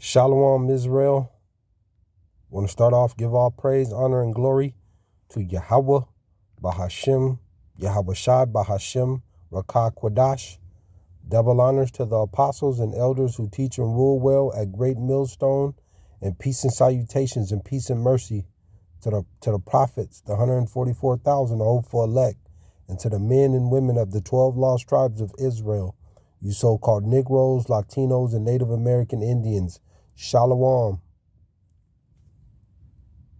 Shalom, Israel. Want to start off, give all praise, honor, and glory to YAHAWAH BASHAM YAHAWAHSHI Rakah Kwadash. Double honors to the apostles and elders who teach and rule well at Great Millstone, and peace and salutations and peace and mercy to the prophets, the 144,000, the hopeful elect, and to the men and women of the 12 lost tribes of Israel, you so-called Negroes, Latinos, and Native American Indians. Shalom.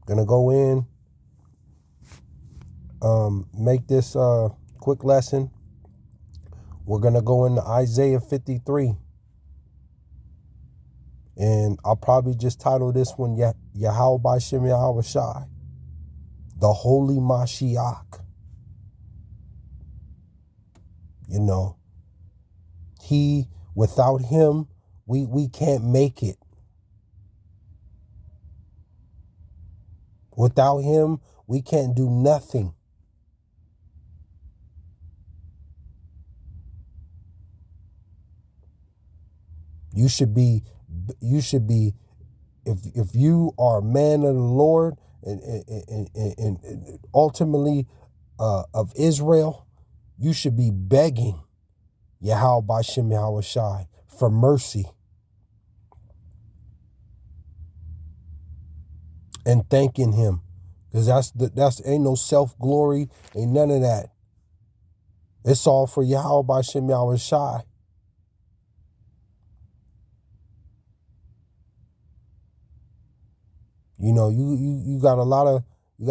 Gonna go in, make this quick lesson. We're gonna go into Isaiah 53, and I'll probably just title this one YAHAWAH BASHAM YAHAWAHSHI, the Holy Mashiach. You know, without him, we can't make it. Without him, we can't do nothing. You should be, if you are a man of the Lord and ultimately of Israel, you should be begging YAHAWAH BASHAM YAHAWAHSHI for mercy and thanking him, because that's ain't no self-glory, ain't none of that. It's all for YAHAWAH BASHAM YAHAWAHSHI. You know, you got a lot of you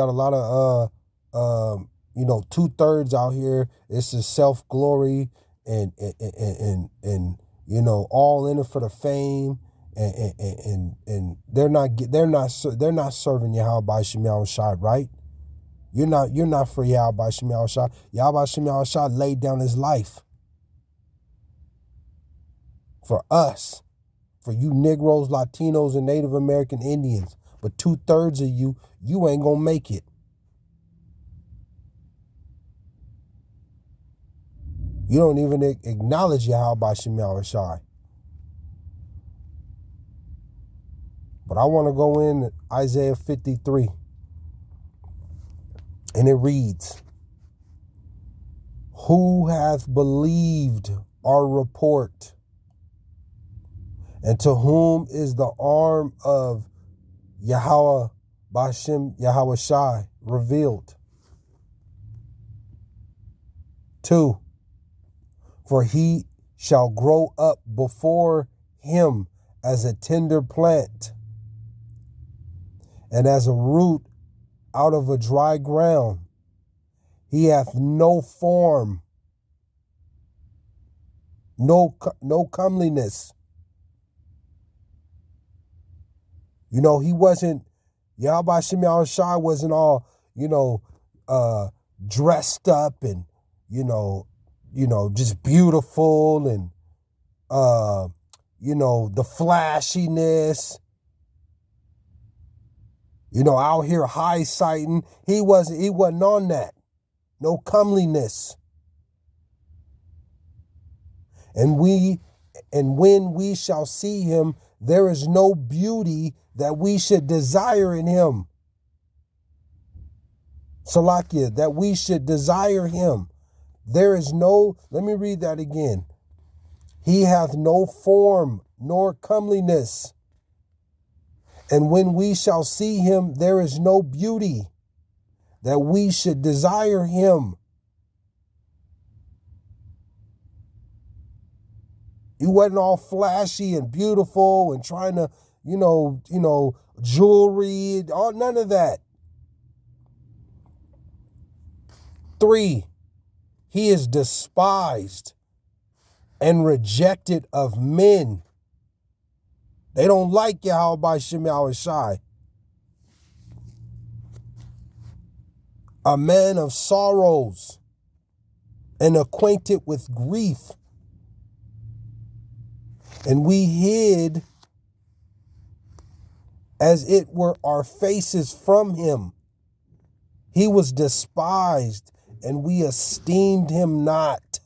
know, 2/3 out here. It's a self-glory and you know, all in it for the fame, and they're not serving YAHAWAH BASHAM YAHAWAHSHI, right? You're not for YAHAWAH BASHAM YAHAWAHSHI. YAHAWAH BASHAM YAHAWAHSHI laid down his life for us, for you Negroes, Latinos, and Native American Indians. But 2/3 of you ain't gonna make it. You don't even acknowledge YAHAWAH BASHAM YAHAWAHSHI. But I want to go in Isaiah 53. And it reads, "Who hath believed our report? And to whom is the arm of YAHAWAH BASHAM YAHAWAHSHI revealed? 2. For he shall grow up before him as a tender plant, and as a root out of a dry ground. He hath no form, no comeliness." You know, he wasn't, YAHAWAH BASHAM YAHAWAHSHI wasn't all, you know, dressed up and, you know, just beautiful and, you know, the flashiness, you know, out here high-sighting. He wasn't on that. No comeliness. And when we shall see him, there is no beauty that we should desire in him. Salakia, that we should desire him. There is no, let me read that again. He hath no form nor comeliness. And when we shall see him, there is no beauty that we should desire him. He wasn't all flashy and beautiful and trying to, you know, jewelry, all, none of that. 3, he is despised and rejected of men. They don't like YAHAWAH BASHAM YAHAWAHSHI. A man of sorrows and acquainted with grief. And we hid, as it were, our faces from him. He was despised, and we esteemed him not.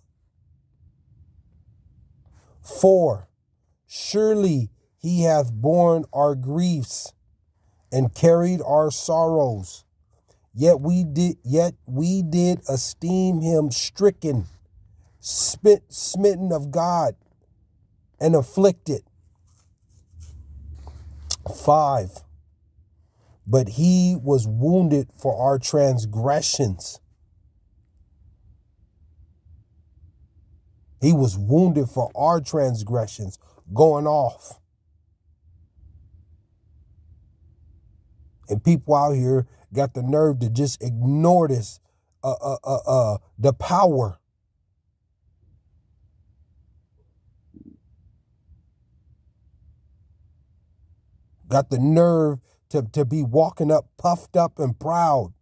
4, surely He hath borne our griefs and carried our sorrows. Yet we did esteem him stricken, smitten of God, and afflicted. 5. But he was wounded for our transgressions. He was wounded for our transgressions. Going off. And people out here got the nerve to just ignore this, the power. Got the nerve to be walking up, puffed up and proud.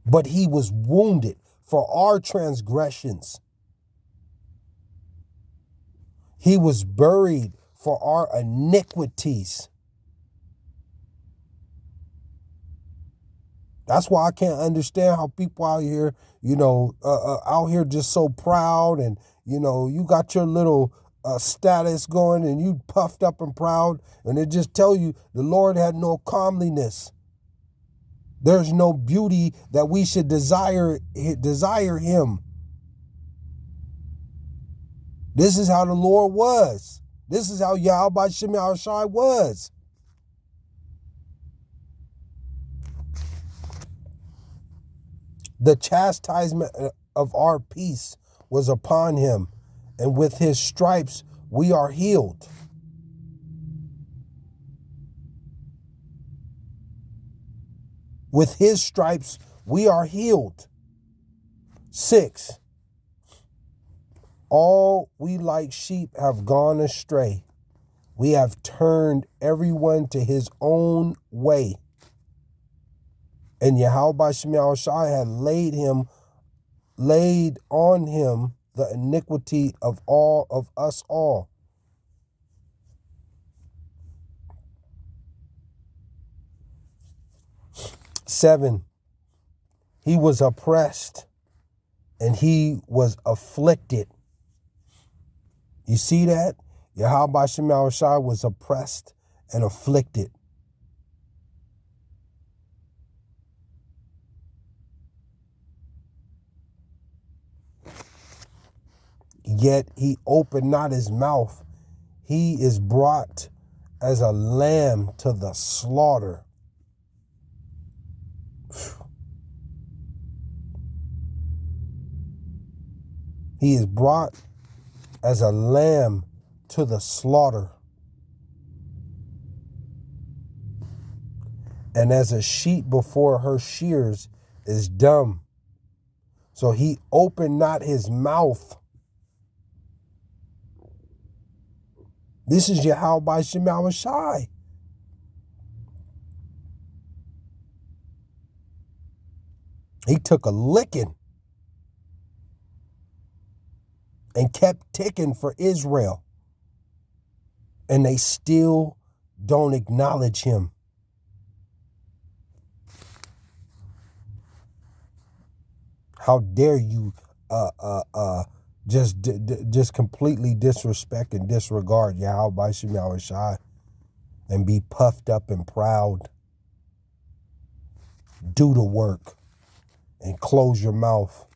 But he was wounded for our transgressions. He was buried for our iniquities. That's why I can't understand how people out here, out here just so proud, and, you got your little status going and you puffed up and proud, and it just tell you the Lord had no comeliness. There's no beauty that we should desire him. This is how the Lord was. This is how YAHAWAH BASHAM YAHAWAHSHI was. The chastisement of our peace was upon him, and with his stripes we are healed. With his stripes we are healed. 6. All we like sheep have gone astray. We have turned everyone to his own way. And YAHAWAH BASHAM YAHAWAHSHI had laid on him the iniquity of all of us all. 7. He was oppressed and he was afflicted. You see that? YAHAWAH BASHAM YAHAWAHSHI was oppressed and afflicted. Yet he opened not his mouth. He is brought as a lamb to the slaughter. He is brought as a lamb to the slaughter. And as a sheep before her shears is dumb. So he opened not his mouth. This is YAHAWAH BASHAM YAHAWAHSHI. He took a licking and kept ticking for Israel. And they still don't acknowledge him. How dare you just completely disrespect and disregard YAHAWAH BASHAM YAHAWAHSHI and be puffed up and proud. Do the work and close your mouth.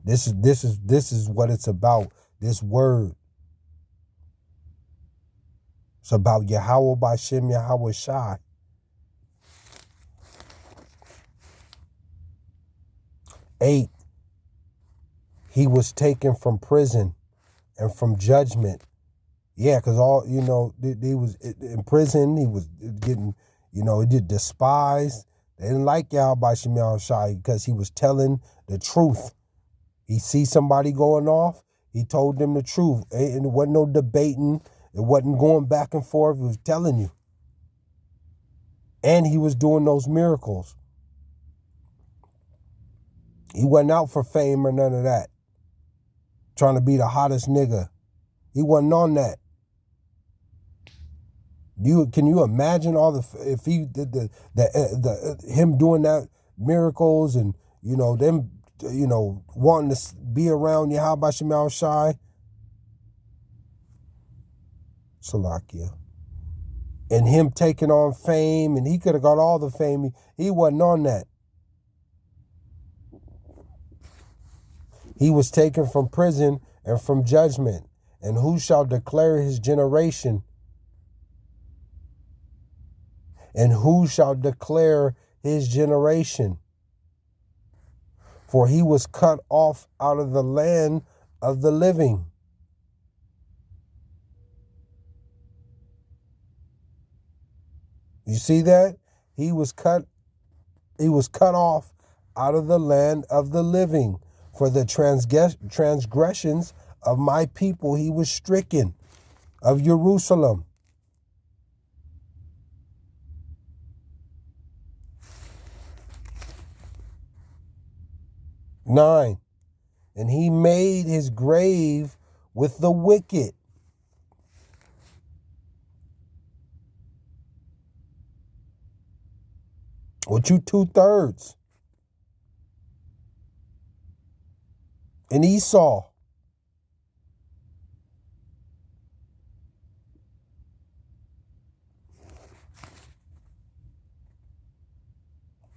This is what it's about. This word. It's about YAHAWAH BASHAM YAHAWAHSHI. 8. He was taken from prison and from judgment. Yeah, because he was in prison. He was getting, he did despised. They didn't like YAHAWAH BASHAM YAHAWAHSHI because he was telling the truth. He see somebody going off, he told them the truth. And it wasn't no debating. It wasn't going back and forth. He was telling you. And he was doing those miracles. He wasn't out for fame or none of that. Trying to be the hottest nigga. He wasn't on that. Can you imagine if he did him doing that miracles and them wanting be around Yahawah Bashem Yahawashi, Salakia, and him taking on fame, and he could have got all the fame. He wasn't on that. He was taken from prison and from judgment. And who shall declare his generation? And who shall declare his generation? For he was cut off out of the land of the living. You see that? He was cut off out of the land of the living. For the transgressions of my people he was stricken, of Jerusalem. Nine, and he made his grave with the wicked. With you 2/3. And Esau.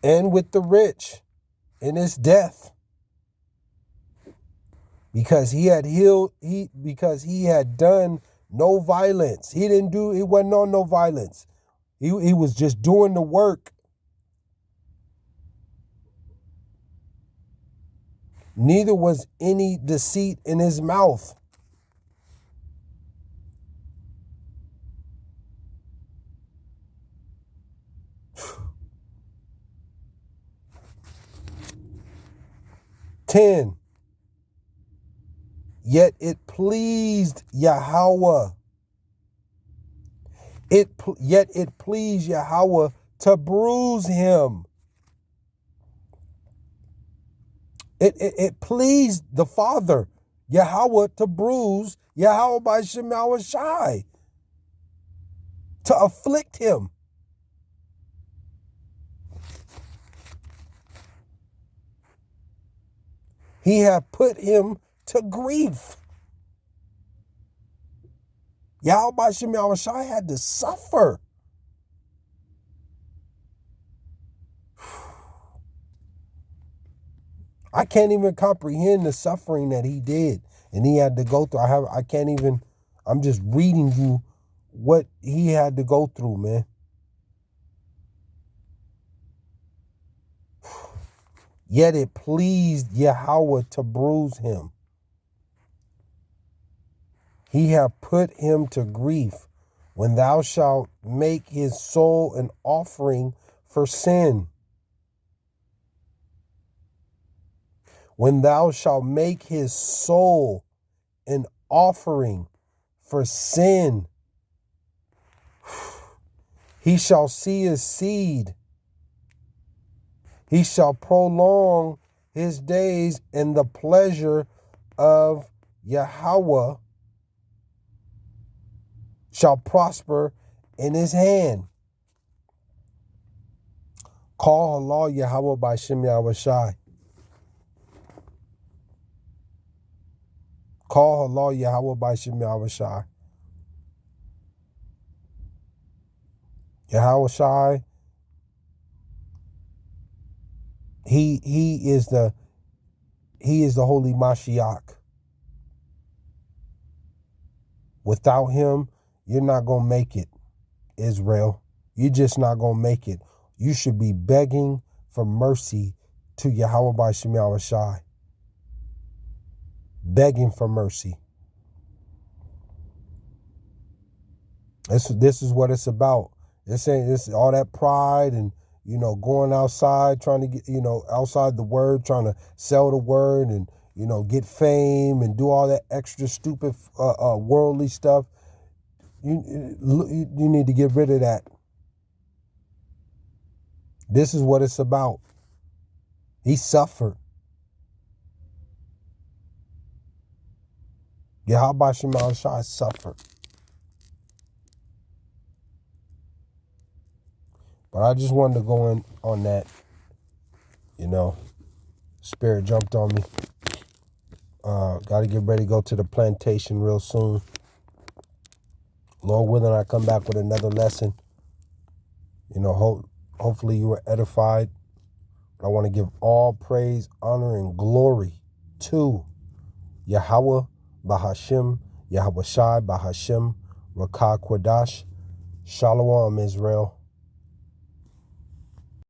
And with the rich in his death. Because he had done no violence. He wasn't on no violence. He was just doing the work. Neither was any deceit in his mouth. Ten. Yet it pleased Yahawah. Yet it pleased Yahawah to bruise him. It pleased the Father, Yahawah, to bruise Yahawah Bashem Yahawashi, to afflict him. He had put him to grief. Yahawah Bashem Yahawashi had to suffer. I can't even comprehend the suffering that he did and he had to go through. I'm just reading you what he had to go through, man. Yet it pleased Yahawah to bruise him. He hath put him to grief. When thou shalt make his soul an offering for sin. When thou shalt make his soul an offering for sin, he shall see his seed. He shall prolong his days, and the pleasure of Yahawah shall prosper in his hand. Call Allah Yahawah Bashem Yahawashi. Call Allah Yahawah Bashem Yahawashi. Yahawashi, he is the Holy Mashiach. Without him, you're not going to make it, Israel. You're just not going to make it. You should be begging for mercy to Yahawah Bashem Yahawashi. Begging for mercy. This is what it's about. This all that pride and, going outside, trying to get, outside the word, trying to sell the word and, get fame and do all that extra stupid worldly stuff. You need to get rid of that. This is what it's about. He suffered. Yahawah Bashem Yahawashi suffered. But I just wanted to go in on that. Spirit jumped on me. Got to get ready to go to the plantation real soon. Lord willing, I come back with another lesson. You know, hopefully you were edified. But I want to give all praise, honor, and glory to Yahawah Bahasham Yahawashi Bahashim Rakah Kwadash. Shalom, Israel.